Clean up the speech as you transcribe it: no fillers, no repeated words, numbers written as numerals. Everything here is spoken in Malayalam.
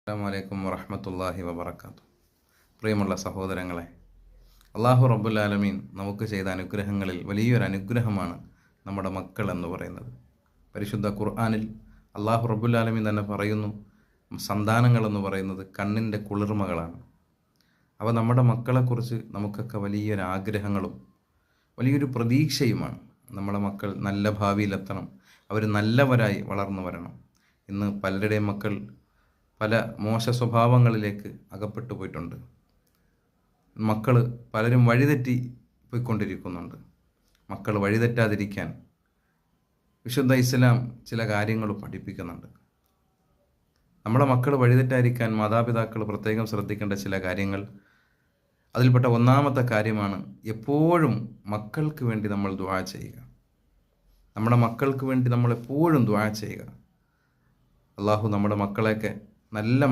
അസ്സലാമു അലൈക്കും വറഹ്മത്തുള്ളാഹി വബറകാതുഹു. പ്രിയമുള്ള സഹോദരങ്ങളെ, അല്ലാഹു റബ്ബുൽ ആലമീൻ നമുക്ക് ചെയ്ത അനുഗ്രഹങ്ങളിൽ വലിയൊരു അനുഗ്രഹമാണ് നമ്മുടെ മക്കൾ എന്ന് പറയുന്നത്. പരിശുദ്ധ ഖുർആനിൽ അല്ലാഹു റബ്ബുൽ ആലമീൻ തന്നെ പറയുന്നു, സന്താനങ്ങൾ എന്ന് പറയുന്നത് കണ്ണിൻ്റെ കുളിർമകളാണ്. അവ നമ്മുടെ മക്കളെക്കുറിച്ച് നമുക്കൊക്കെ വലിയൊരു ആഗ്രഹങ്ങളും വലിയൊരു പ്രതീക്ഷയുമാണ്. നമ്മുടെ മക്കൾ നല്ല ഭാവിയിലെത്തണം, അവർ നല്ലവരായി വളർന്നു വരണം. ഇന്ന് പലരുടെയും മക്കൾ പല മോശ സ്വഭാവങ്ങളിലേക്ക് അകപ്പെട്ടു പോയിട്ടുണ്ട്. മക്കൾ പലരും വഴിതെറ്റി പോയിക്കൊണ്ടിരിക്കുന്നുണ്ട്. മക്കൾ വഴിതെറ്റാതിരിക്കാൻ വിശുദ്ധ ഇസ്ലാം ചില കാര്യങ്ങൾ പഠിപ്പിക്കുന്നുണ്ട്. നമ്മുടെ മക്കൾ വഴിതെറ്റാതിരിക്കാൻ മാതാപിതാക്കൾ പ്രത്യേകം ശ്രദ്ധിക്കേണ്ട ചില കാര്യങ്ങൾ, അതിൽപ്പെട്ട ഒന്നാമത്തെ കാര്യമാണ് എപ്പോഴും മക്കൾക്ക് വേണ്ടി നമ്മൾ ദുആ ചെയ്യുക. നമ്മുടെ മക്കൾക്ക് വേണ്ടി നമ്മൾ എപ്പോഴും ദുആ ചെയ്യുക. അള്ളാഹു നമ്മുടെ മക്കളെയൊക്കെ നല്ല